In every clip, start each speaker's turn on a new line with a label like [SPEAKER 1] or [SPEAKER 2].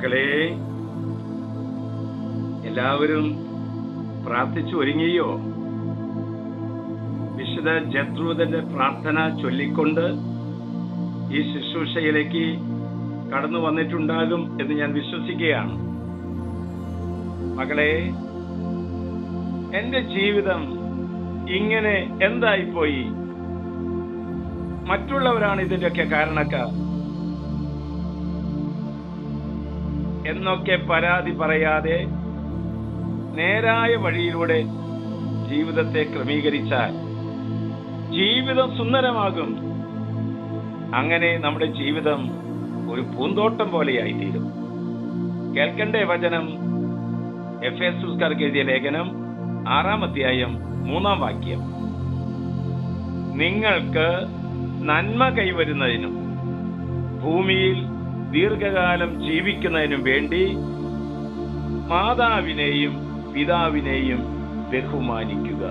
[SPEAKER 1] മക്കളെ, എല്ലാവരും പ്രാർത്ഥിച്ചു ഒരുങ്ങിയോ? വിശുദ്ധ ജത്രൂദന്റെ പ്രാർത്ഥന ചൊല്ലിക്കൊണ്ട് ഈ ശുശ്രൂഷയിലേക്ക് കടന്നു വന്നിട്ടുണ്ടാകും എന്ന് ഞാൻ വിശ്വസിക്കുകയാണ്. മകളെ, എന്റെ ജീവിതം ഇങ്ങനെ എന്തായിപ്പോയി? മറ്റുള്ളവരാണ് ഇതിന്റെയൊക്കെ കാരണക്കാർ എന്നൊക്കെ പരാതി പറയാതെ നേരായ വഴിയിലൂടെ ജീവിതത്തെ ക്രമീകരിച്ചാൽ ജീവിതം സുന്ദരമാകും. അങ്ങനെ നമ്മുടെ ജീവിതം ഒരു പൂന്തോട്ടം പോലെയായിത്തീരും. കേൾക്കണ്ടേ വചനം? എഫേസ്യർക്കാർക്ക് എഴുതിയ ലേഖനം 6-ാം അധ്യായം 3-ാം വാക്യം. നിങ്ങൾക്ക് നന്മ കൈവരുന്നതിനും ഭൂമിയിൽ ദീർഘകാലം ജീവിക്കുന്നതിനും വേണ്ടി മാതാവിനെയും പിതാവിനെയും ബഹുമാനിക്കുക.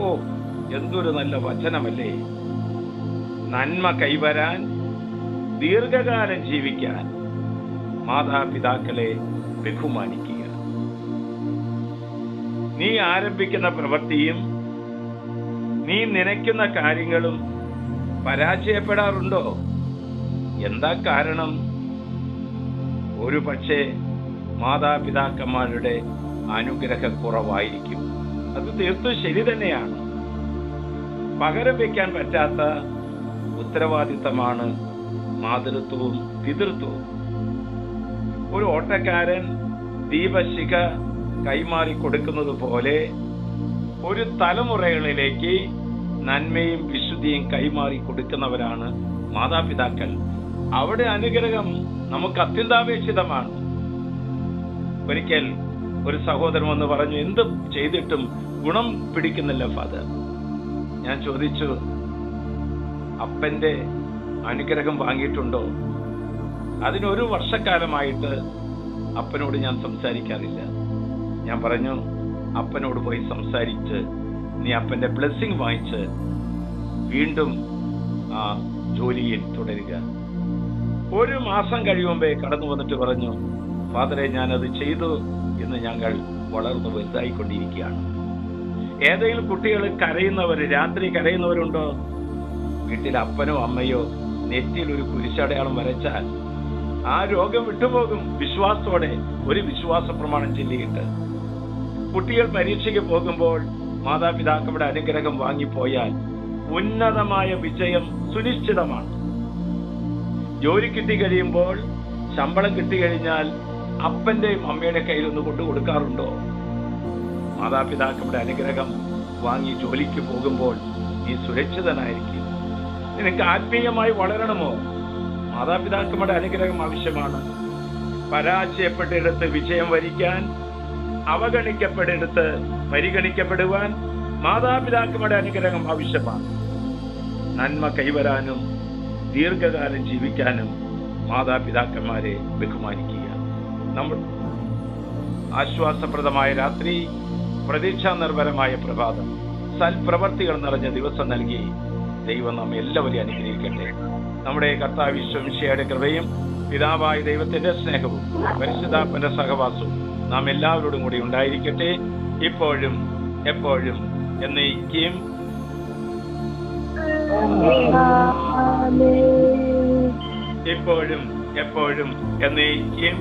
[SPEAKER 1] ഓ, എന്തൊരു നല്ല വചനമല്ലേ! നന്മ കൈവരാൻ, ദീർഘകാലം ജീവിക്കാൻ മാതാപിതാക്കളെ ബഹുമാനിക്കുക. നീ ആരംഭിക്കുന്ന പ്രവൃത്തിയും നീ നനയ്ക്കുന്ന കാര്യങ്ങളും പരാജയപ്പെടാറുണ്ടോ? എന്താ കാരണം? ഒരു പക്ഷേ മാതാപിതാക്കന്മാരുടെ അനുഗ്രഹക്കുറവായിരിക്കും. അത് തീർത്തും ശരി തന്നെയാണ്. പകരം വയ്ക്കാൻ പറ്റാത്ത ഉത്തരവാദിത്തമാണ് മാതൃത്വവും പിതൃത്വവും. ഒരു ഓട്ടക്കാരൻ ദീപശിഖ കൈമാറി കൊടുക്കുന്നത് പോലെ ഒരു തലമുറകളിലേക്ക് നന്മയും വിശുദ്ധിയും കൈമാറി കൊടുക്കുന്നവരാണ് മാതാപിതാക്കൾ. അവിടെ അനുഗ്രഹം നമുക്ക് അത്യന്താപേക്ഷിതമാണ്. ഒരിക്കൽ ഒരു സഹോദരൻ വന്ന് പറഞ്ഞു, എന്തും ചെയ്തിട്ടും ഗുണം പിടിക്കുന്നില്ല ഫാദർ. ഞാൻ ചോദിച്ചു, അപ്പന്റെ അനുഗ്രഹം വാങ്ങിയിട്ടുണ്ടോ? അതിനൊരു വർഷക്കാലമായിട്ട് അപ്പനോട് ഞാൻ സംസാരിക്കാറില്ല. ഞാൻ പറഞ്ഞു, അപ്പനോട് പോയി സംസാരിച്ച് നീ അപ്പന്റെ ബ്ലെസ്സിങ് വാങ്ങിച്ച് വീണ്ടും ആ ജോലിയിൽ തുടരുക. ഒരു മാസം കഴിയുമ്പേ കടന്നു വന്നിട്ട് പറഞ്ഞു, ഫാദറെ, ഞാനത് ചെയ്തു. ഇന്ന് ഞങ്ങൾ വളർന്നു വലുതായിക്കൊണ്ടിരിക്കുകയാണ്. ഏതെങ്കിലും കുട്ടികൾ രാത്രി കരയുന്നവരുണ്ടോ? വീട്ടിൽ അപ്പനോ അമ്മയോ നെറ്റിയിൽ ഒരു കുരിശടയാളം വരച്ചാൽ ആ രോഗം വിട്ടുപോകും. വിശ്വാസത്തോടെ ഒരു വിശ്വാസ പ്രമാണം ചൊല്ലിയിട്ട് കുട്ടികൾ പരീക്ഷയ്ക്ക് പോകുമ്പോൾ മാതാപിതാക്കളുടെ അനുഗ്രഹം വാങ്ങിപ്പോയാൽ ഉന്നതമായ വിജയം സുനിശ്ചിതമാണ്. ജോലി കിട്ടിക്കഴിയുമ്പോൾ, ശമ്പളം കിട്ടിക്കഴിഞ്ഞാൽ അപ്പന്റെയും അമ്മയുടെ കയ്യിൽ ഒന്ന് കൊണ്ടു കൊടുക്കാറുണ്ടോ? മാതാപിതാക്കളുടെ അനുഗ്രഹം വാങ്ങി ജോലിക്ക് പോകുമ്പോൾ നീ സുരക്ഷിതനായിരിക്കും. നിനക്ക് ആത്മീയമായി വളരണമോ? മാതാപിതാക്കളുടെ അനുഗ്രഹം ആവശ്യമാണ്. പരാജയപ്പെട്ടിടത്ത് വിജയം വരിക്കാൻ, അവഗണിക്കപ്പെട്ടിടത്ത് പരിഗണിക്കപ്പെടുവാൻ മാതാപിതാക്കളുടെ അനുഗ്രഹം ആവശ്യമാണ്. നന്മ കൈവരാനും ദീർഘകാലം ജീവിക്കാനും മാതാപിതാക്കന്മാരെ ബഹുമാനിക്കുക. നമ്മൾ ആശ്വാസപ്രദമായ രാത്രി, പ്രതീക്ഷാ നിർഭരമായ പ്രഭാതം, സൽപ്രവർത്തികൾ നിറഞ്ഞ ദിവസം നൽകി ദൈവം നമ്മെ എല്ലാവരെയും അനുഗ്രഹിക്കട്ടെ. നമ്മുടെ കർത്താവ് ഈശോമിശിഹായുടെ കൃപയും പിതാവായ ദൈവത്തിന്റെ സ്നേഹവും പരിശുദ്ധാത്മന്റെ സഹവാസവും നാം എല്ലാവരോടും കൂടി ഉണ്ടായിരിക്കട്ടെ, ഇപ്പോഴും എപ്പോഴും എന്നേക്കും. ഇപ്പോഴും എപ്പോഴും എന്നേക്കും.